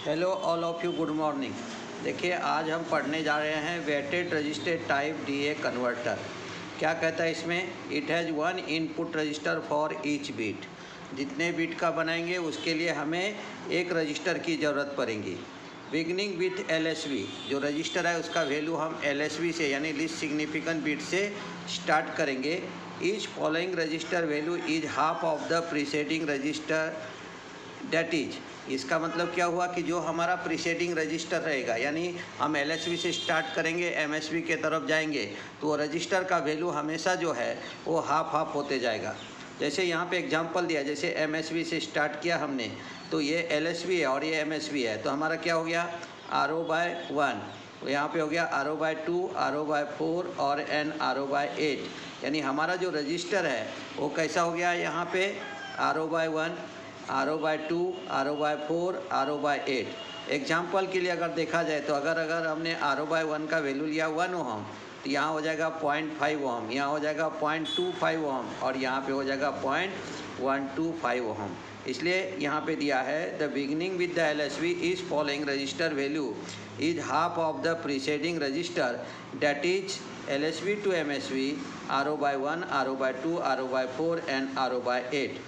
Hello all of you, good morning. देखिए, आज हम पढ़ने जा रहे हैं weighted resistor type DA converter. क्या कहता है इसमें? It has one input resistor for each bit. जितने बीट का बनाएंगे उसके लिए हमें एक रजिस्टर की ज़रूरत पड़ेगी। बिगनिंग विथ एलएसबी, जो रजिस्टर है उसका वैल्यू हम एलएसबी से यानी लिस्ट सिग्निफिकेंट बीट से स्टार्ट करेंगे। Each following register value is half of the preceding register. That is, इसका मतलब क्या हुआ कि जो हमारा प्रीसेडिंग रजिस्टर रहेगा, यानी हम एलएसबी से स्टार्ट करेंगे, एमएसबी के तरफ जाएंगे, तो वो रजिस्टर का वैल्यू हमेशा जो है वो हाफ होते जाएगा। जैसे यहाँ पे एग्जांपल दिया, जैसे एमएसबी से स्टार्ट किया हमने, तो ये एलएसबी है और ये एमएसबी है, तो हमारा क्या हो गया RO/1, तो यहाँ पे हो गया RO/2, RO/4 और एन RO/8। यानी हमारा जो रजिस्टर है वो कैसा हो गया यहाँ पे RO/1, RO/2, RO/4, RO/8। Example के लिए अगर देखा जाए तो अगर हमने RO/1 का वैल्यू लिया 1 ओम, तो यहाँ हो जाएगा 0.5 ओम, यहाँ हो जाएगा 0.25 ओम और यहाँ पे हो जाएगा 0.125 ओम। इसलिए यहाँ पे दिया है the beginning with the LSB is following register value is half of the preceding register, that is LSB to MSB, RO/1, RO/2, RO/4 and RO/8.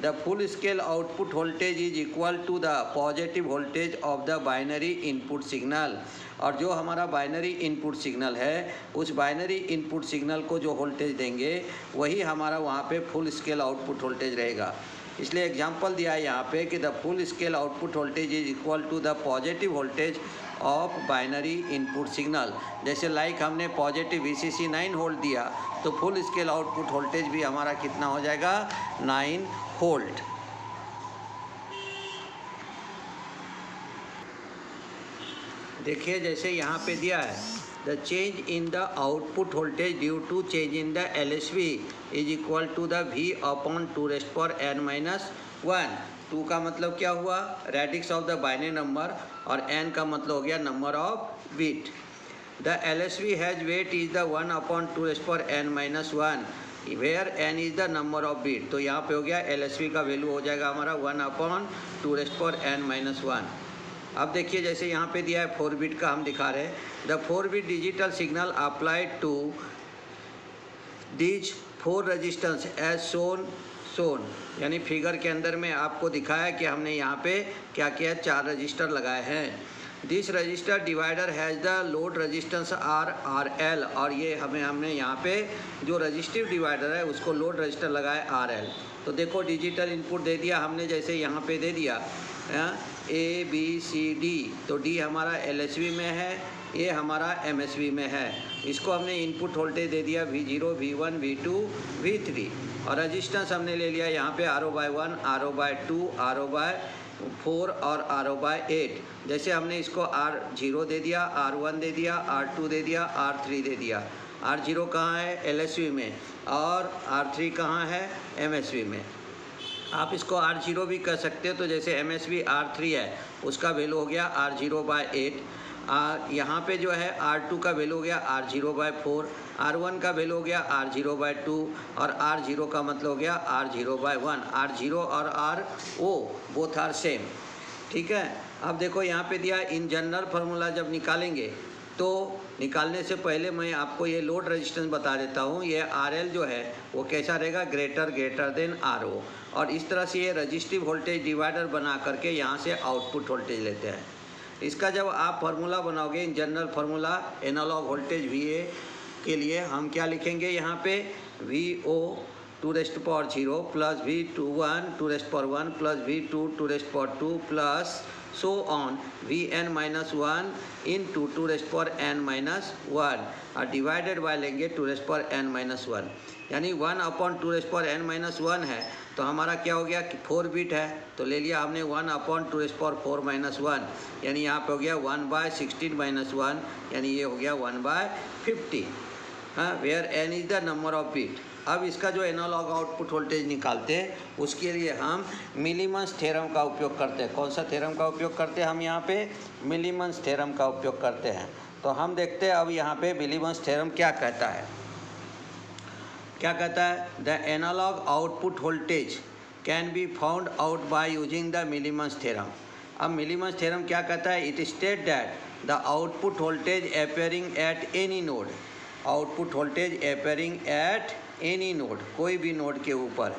The full scale output voltage is equal to the positive voltage of the binary input signal। और जो हमारा binary input signal है, उस binary input signal को जो voltage देंगे वही हमारा वहाँ पे फुल स्केल आउटपुट वोल्टेज रहेगा। इसलिए एग्जांपल दिया है यहाँ पे कि the full scale output voltage is equal to the positive voltage of binary input signal. जैसे लाइक हमने पॉजिटिव VCC 9 वोल्ट दिया, तो फुल स्केल आउटपुट वोल्टेज भी हमारा कितना हो जाएगा 9 वोल्ट। देखिए, जैसे यहाँ पे दिया है the change in the output voltage due to change in the LSB is equal to the V/2⁻n-1। 2 का मतलब क्या हुआ, radix of the binary number, और n का मतलब हो गया number of bit. The LSB has weight is the 1/2⁻n-1, where n is the number of bit. तो यहाँ पे हो गया LSB का वैल्यू हो जाएगा हमारा 1/2⁻n-1। अब देखिए, जैसे यहाँ पे दिया है 4 बिट का, हम दिखा रहे हैं the 4 bit digital signal applied to these 4 registers as shown. यानी फिगर के अंदर में आपको दिखाया कि हमने यहाँ पे क्या किया, 4 रजिस्टर लगाए हैं। This register divider has the load resistance RL, और ये हमने यहाँ पे जो रजिस्टिव डिवाइडर है उसको लोड रजिस्टर लगाया RL। तो देखो, डिजिटल इनपुट दे दिया हमने, जैसे यहाँ पे दे दिया ABCD, तो D हमारा LSB में है, A हमारा MSB में है। इसको हमने इनपुट वोल्टेज दे दिया V0, V1, V2, V3, और रजिस्टेंस हमने ले लिया यहाँ पे RO/1, RO/2, RO/4 और RO/8। जैसे हमने इसको R0 दे दिया, R1 दे दिया, R2 दे दिया, R3 दे दिया। R0 कहाँ है? LSB में, और R3 कहाँ है? MSB में। आप इसको R0 भी कर सकते हो, तो जैसे MSB R3 है, उसका वैल्यू हो गया R0/8। यहाँ पे जो है R2 का वैल्यू हो गया R0/4, R1 का वैल्यू हो गया R0/2, और R0 का मतलब हो गया R0/1। R0 और RO बोथ आर सेम, ठीक है। अब देखो यहाँ पे दिया इन जनरल फार्मूला जब निकालेंगे, तो निकालने से पहले मैं आपको ये लोड रेजिस्टेंस बता देता हूँ। ये RL जो है वो कैसा रहेगा, ग्रेटर देन RO, और इस तरह से ये रजिस्टिव वोल्टेज डिवाइडर बना करके यहाँ से आउटपुट वोल्टेज लेते हैं। इसका जब आप फार्मूला बनाओगे, in general formula analog voltage VA के लिए हम क्या लिखेंगे यहाँ पे, VO2⁻0 plus V21 plus V2 प्लस so on Vn-1 into 2⁻n-1 और डिवाइडेड बाय लेंगे 2⁻n-1, यानी 1/2⁻n-1 है। तो हमारा क्या हो गया कि 4 बिट है, तो ले लिया हमने 1/2⁻4-1, यानी यहाँ पे हो गया 1/16-1, यानी ये हो गया 1/50। हाँ, where n is the number of bit. अब इसका जो एनालॉग आउटपुट वोल्टेज निकालते हैं उसके लिए हम मिलीमन्स थ्योरम का उपयोग करते हैं। कौन सा थ्योरम का उपयोग करते हैं हम यहाँ पे? मिलीमन्स थ्योरम का उपयोग करते हैं। तो हम देखते हैं अब यहाँ पे मिलीमन्स थ्योरम क्या कहता है। क्या कहता है? The analogue output voltage can be found out by using the Millman's theorem. अब मिलीमन्स थ्योरम क्या कहता है? It state that the output voltage appearing at any node, output voltage appearing at any node, कोई भी node के ऊपर,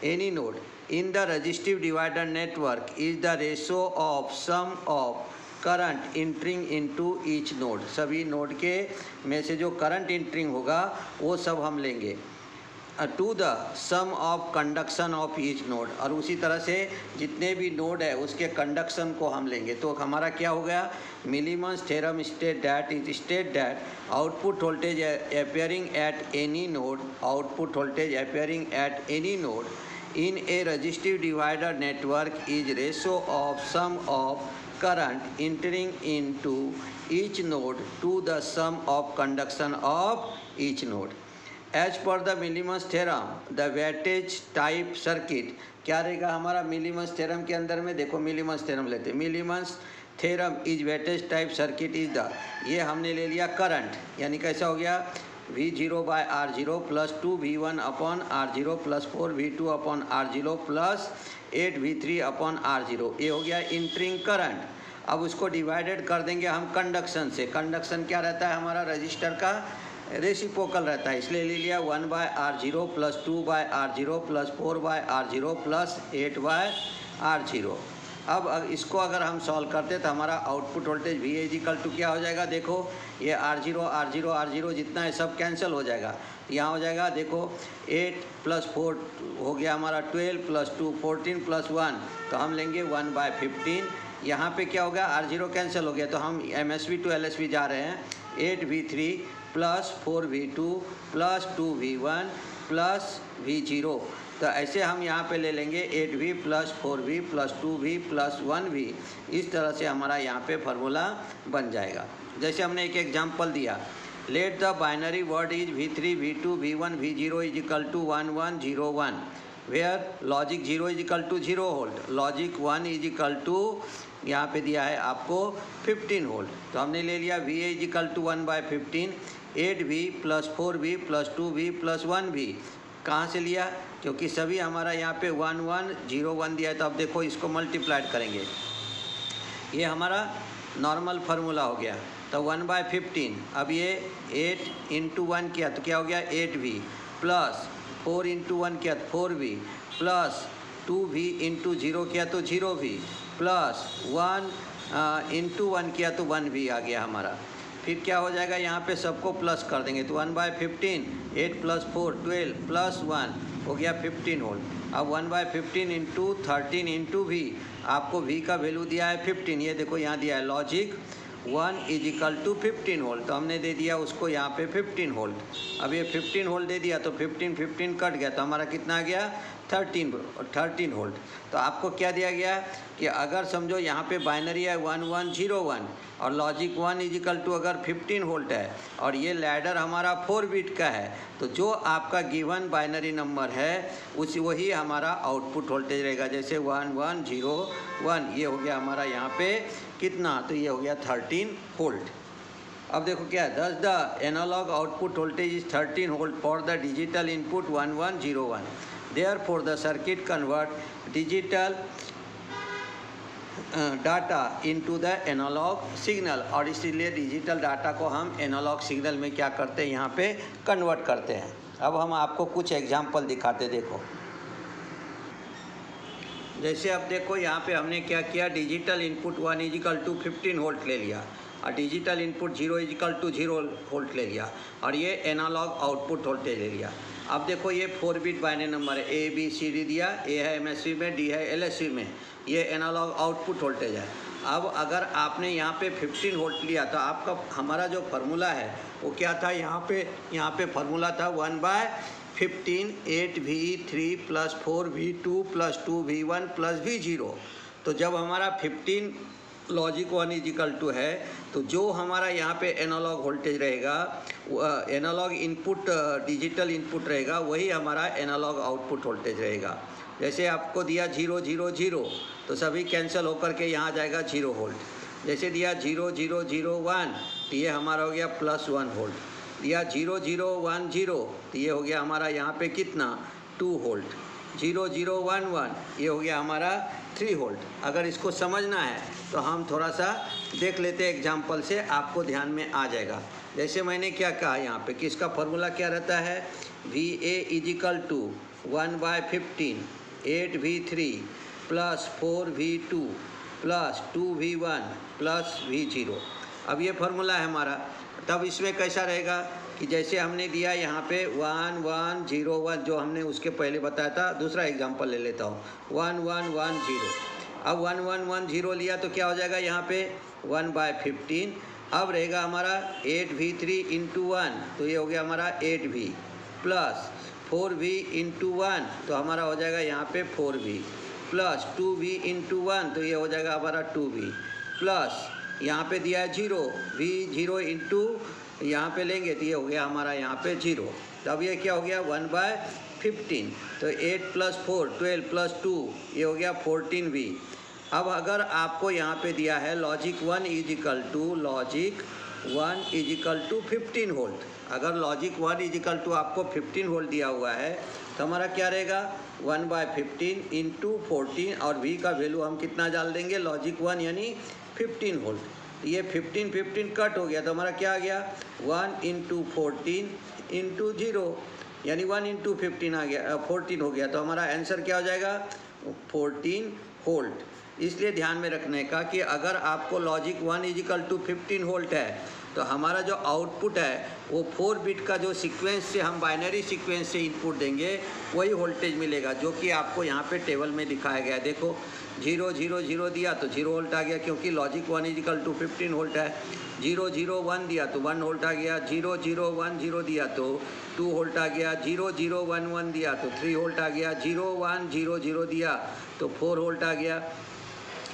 any node in the resistive divider network is the ratio of sum of current entering into each node. सभी node के में से जो current entering होगा वो सब हम लेंगे to the sum of conduction of each node, और उसी तरह से जितने भी नोड है उसके कंडक्शन को हम लेंगे। तो हमारा क्या हो गया? Millman's theorem state that output voltage appearing at any node, output voltage appearing at any node in a resistive divider network is ratio of sum of current entering into each node to the sum of conduction of each node. As per the Milliman's theorem, the wattage type circuit क्या रहेगा हमारा मिलीमन्स theorem के अंदर में? देखो मिलीमन्स theorem लेते हैं। Millman's theorem is weightage type circuit is the, ये हमने ले लिया करंट, यानी कैसा हो गया? V0 by R0 plus 2V1 upon R0 plus 4V2 upon R0 plus 8V3 upon R0, ये हो गया इंटरिंग करंट। अब उसको डिवाइडेड कर देंगे हम कंडक्शन से। कंडक्शन क्या रहता है हमारा? रजिस्टर का रेसिप्रोकल रहता है, इसलिए ले लिया 1 by R0 plus 2 by R0 plus 4 by R0 plus 8 by R0। अब इसको अगर हम सॉल्व करते तो हमारा output voltage V equal to क्या हो जाएगा? देखो ये R0 जितना है सब कैंसिल हो जाएगा, यहाँ हो जाएगा देखो 8 प्लस 4 हो गया हमारा 12 प्लस 2 14 प्लस 1, तो हम लेंगे 1 बाय 15। यहाँ पे क्या हो गया? R0 कैंसिल हो गया, तो हम MSB टू LSB जा रहे हैं। 8V3 plus 4V2 plus 2V1 plus V0, तो ऐसे हम यहाँ पे ले लेंगे 8V plus 4V plus 2V plus 1V। इस तरह से हमारा यहाँ पे फार्मूला बन जाएगा। जैसे हमने एक एग्जांपल दिया, let the binary word is V3 V2 V1 V0 is equal to 1 1 0 1, where logic 0 is equal to 0 volt, logic 1 is equal to यहाँ पे दिया है आपको 15 वोल्ट। तो हमने ले लिया V is equal to 1 by 15, 8V plus 4V plus 2V plus 1V। कहाँ से लिया? क्योंकि सभी हमारा यहाँ पे 1 1 0 1 दिया है, तो अब देखो इसको मल्टीप्लाइड करेंगे, ये हमारा नॉर्मल फार्मूला हो गया। तो 1 बाय 15, अब ये 8 इंटू 1 किया तो क्या हो गया? 8V प्लस 4 इंटू 1 किया तो 4V प्लस 2V इंटू 0 किया तो 0V प्लस 1 इंटू 1 किया तो 1V आ गया हमारा। फिर क्या हो जाएगा? यहाँ पे सबको प्लस कर देंगे, तो 1 बाय 15 8 प्लस 4 12 प्लस 1 हो गया 15 वोल्ट। अब 1 बाय 15 इंटू 13 इंटू V, आपको V का वैल्यू दिया है 15, ये देखो यहाँ दिया है logic 1 is equal to 15 volt, तो हमने दे दिया उसको यहाँ पे 15 वोल्ट। अब ये 15 वोल्ट दे दिया तो 15 कट गया, तो हमारा कितना आ गया? 13 वोल्ट। तो आपको क्या दिया गया कि अगर समझो यहाँ पे बाइनरी है 1 1 0 1 और लॉजिक 1 इज इक्वल टू अगर 15 वोल्ट है और ये लैडर हमारा 4 बिट का है, तो जो आपका गिवन बाइनरी नंबर है वही हमारा आउटपुट वोल्टेज रहेगा। जैसे 1 1 0 1, ये हो गया हमारा यहाँ पे कितना? तो ये हो गया 13 वोल्ट। अब देखो क्या है? Thus the analog output voltage is 13 volt for the digital input 1101. Therefore the circuit convert digital data into the analog signal, और इसीलिए डिजिटल डाटा को हम एनालॉग सिग्नल में क्या करते हैं? यहाँ पे कन्वर्ट करते हैं। अब हम आपको कुछ एग्जांपल दिखाते, देखो जैसे अब देखो यहाँ पे हमने क्या किया? Digital input 1 is equal to 15 volt ले लिया और digital input 0 is equal to 0 volt ले लिया और ये एनालॉग आउटपुट वोल्टेज ले लिया। अब देखो ये 4 बिट बाइनरी नंबर है, A B C D दिया, A है MSB में, D है LSB में, ये एनालॉग आउटपुट वोल्टेज है। अब अगर आपने यहाँ पे 15 वोल्ट लिया तो आपका हमारा जो फार्मूला है वो क्या था? यहाँ पे फार्मूला था 1 by 15 8V3 plus 4V2 plus 2V1 plus V0। तो जब हमारा 15 लॉजिक 1 इज इक्वल टू है तो जो हमारा यहाँ पे एनालॉग वोल्टेज रहेगा, एनालॉग इनपुट डिजिटल इनपुट रहेगा, वही हमारा एनालॉग आउटपुट वोल्टेज रहेगा। जैसे आपको दिया 0 0 0 तो सभी कैंसिल होकर के यहाँ जाएगा 0 वोल्ट। जैसे दिया 0 0 0 1 तो ये हमारा हो गया प्लस 1 वोल्ट। दिया 0 0 1 0 तो ये हो गया हमारा यहाँ पे कितना? 2 वोल्ट। 0 0 1 1 ये हो गया हमारा 3 वोल्ट। अगर इसको समझना है तो हम थोड़ा सा देख लेते हैं एग्जाम्पल से, आपको ध्यान में आ जाएगा। जैसे मैंने क्या कहा यहाँ पे कि इसका फॉर्मूला क्या रहता है, VA is equal to 1/15 8V3 plus 4V2 plus 2V1 plus V0। अब ये फार्मूला है हमारा। तब इसमें कैसा रहेगा कि जैसे हमने दिया यहाँ पे 1 1 0 1, जो हमने उसके पहले बताया था। दूसरा एग्जांपल ले लेता हूँ, 1 1 1 0। अब 1 1 1 0 लिया तो क्या हो जाएगा यहाँ पे 1/15। अब रहेगा हमारा 8V3 इंटू 1, तो ये हो गया हमारा 8V प्लस 4V इंटू 1, तो हमारा हो जाएगा यहाँ पे 4V प्लस 2V इंटू 1, तो ये हो जाएगा हमारा 2V प्लस यहाँ पे दिया है 0, V0 इंटू यहाँ पे लेंगे तो ये हो गया हमारा यहाँ पे 0। तब ये क्या हो गया 1/15, तो 8 प्लस 4 12 प्लस 2, ये हो गया 14V। अब अगर आपको यहाँ पे दिया है लॉजिक 1 इजिकल टू 15 वोल्ट, अगर लॉजिक 1 इजिकल टू आपको 15 वोल्ट दिया हुआ है तो हमारा क्या रहेगा 1/15 इंटू 14, और V का वैल्यू हम कितना डाल देंगे, लॉजिक 1 यानी 15 वोल्ट। ये 15 15 कट हो गया तो हमारा क्या आ गया 1 इंटू 14 इंटू 0, यानी 1 इंटू 15 आ गया 14 हो गया। तो हमारा आंसर क्या हो जाएगा 14 वोल्ट। इसलिए ध्यान में रखने का कि अगर आपको लॉजिक 1 इजिकल टू 15 वोल्ट है तो हमारा जो आउटपुट है वो 4 बिट का जो सीक्वेंस से हम बाइनरी सीक्वेंस से इनपुट देंगे वही वोल्टेज मिलेगा, जो कि आपको यहाँ पे टेबल में दिखाया गया है। देखो 0 0 0 दिया तो 0 वोल्ट आ गया, क्योंकि लॉजिक 1 इजिकल टू 15 वोल्ट है। 0 0 1 दिया तो 1 वोल्ट आ गया। 0 0 1 0 दिया तो 2 वोल्ट आ गया। 0 0 1 1 दिया तो 3 वोल्ट आ गया। 0 1 0 0 दिया तो 4 वोल्ट आ गया।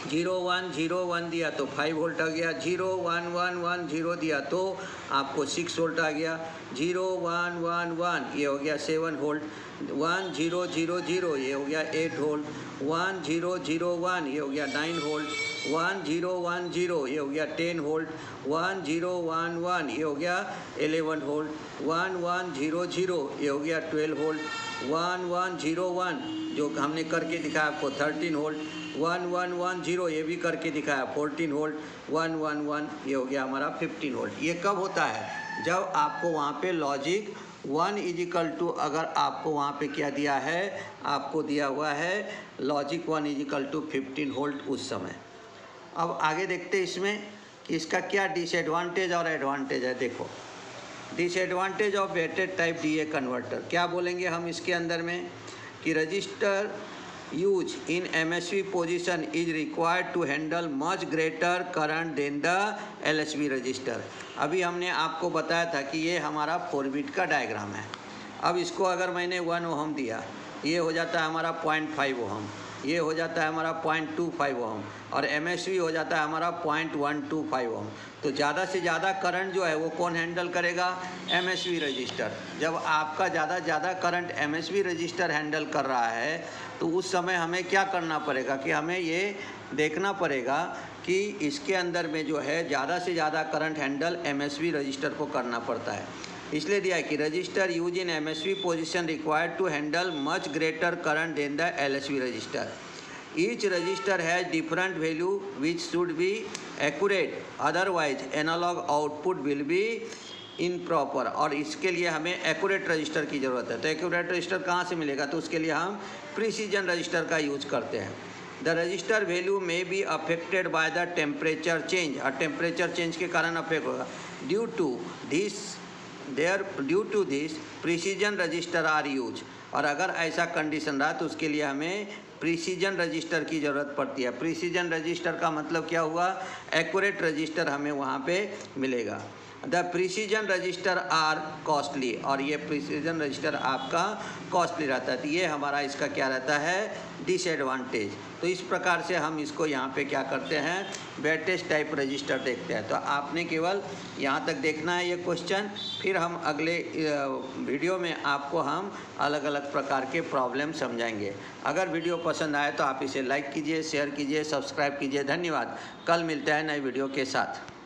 0 1 0 1 दिया तो 5 वोल्ट आ गया। 0 1 1 1 0 दिया तो आपको 6 वोल्ट आ गया। 0 1 1 1 ये हो गया 7 वोल्ट। 1 0 0 0 ये हो गया 8 वोल्ट। 1 0 0 1 ये हो गया 9 वोल्ट। 1 0 1 0 ये हो गया 10 वोल्ट। 1 0 1 1 ये हो गया 11 वोल्ट। 1 1 0 0 ये हो गया 12 वोल्ट। 1 1 0 1 जो हमने करके दिखाया आपको 13 वोल्ट। 1 1 1 0 ये भी करके दिखाया 14 वोल्ट। 1 1 1 ये हो गया हमारा 15 वोल्ट। ये कब होता है, जब आपको वहाँ पे लॉजिक 1 इजिकल टू, अगर आपको वहाँ पे क्या दिया है, आपको दिया हुआ है लॉजिक 1 इजिकल टू 15 वोल्ट उस समय। अब आगे देखते हैं इसमें कि इसका क्या डिसएडवांटेज और एडवांटेज है। देखो disadvantage of weighted type DA converter, क्या बोलेंगे हम इसके अंदर में कि register use in MSB position is required to handle much greater current than the LSB register. अभी हमने आपको बताया था कि ये हमारा 4 बिट का डायग्राम है। अब इसको अगर मैंने 1 ओहम दिया, ये हो जाता है हमारा 0.5 ओहम, ये हो जाता है हमारा 0.25 ओहम, और एमएसवी हो जाता है हमारा 0.125 ओहम। तो ज़्यादा से ज़्यादा करंट जो है वो कौन हैंडल करेगा, एमएसवी रजिस्टर। जब आपका ज़्यादा करंट एमएसवी रजिस्टर हैंडल कर रहा है तो उस समय हमें क्या करना पड़ेगा कि हमें ये देखना पड़ेगा कि इसके अंदर में जो है ज़्यादा से ज़्यादा करंट हैंडल एमएसवी रजिस्टर को करना पड़ता है। इसलिए दिया है कि register use in MSB position required to handle much greater current than the LSB register. Each register has different value which should be accurate, otherwise analogue output will be improper. और इसके लिए हमें एक्यूरेट रजिस्टर की ज़रूरत है। तो accurate register कहाँ से मिलेगा, तो उसके लिए हम प्रिसीजन रजिस्टर का यूज करते हैं। The resistor value may be affected by the temperature change, और टेम्परेचर चेंज के कारण अफेक्ट होगा। Due to this precision resistor are use. और अगर ऐसा कंडीशन रहा तो उसके लिए हमें प्रिसीजन रजिस्टर की ज़रूरत पड़ती है। प्रिसीजन रजिस्टर का मतलब क्या हुआ, एक्यूरेट रजिस्टर हमें वहाँ पे मिलेगा। The precision resistor are costly, और ये प्रिसीजन रजिस्टर आपका कॉस्टली रहता है। तो ये हमारा इसका क्या रहता है, डिसएडवांटेज। तो इस प्रकार से हम इसको यहाँ पे क्या करते हैं, वेटेज टाइप रजिस्टर देखते हैं। तो आपने केवल यहाँ तक देखना है ये क्वेश्चन, फिर हम अगले वीडियो में आपको हम अलग अलग प्रकार के प्रॉब्लम समझाएंगे। अगर वीडियो पसंद आए तो आप इसे लाइक कीजिए, शेयर कीजिए, सब्सक्राइब कीजिए। धन्यवाद। कल मिलते हैं नए वीडियो के साथ।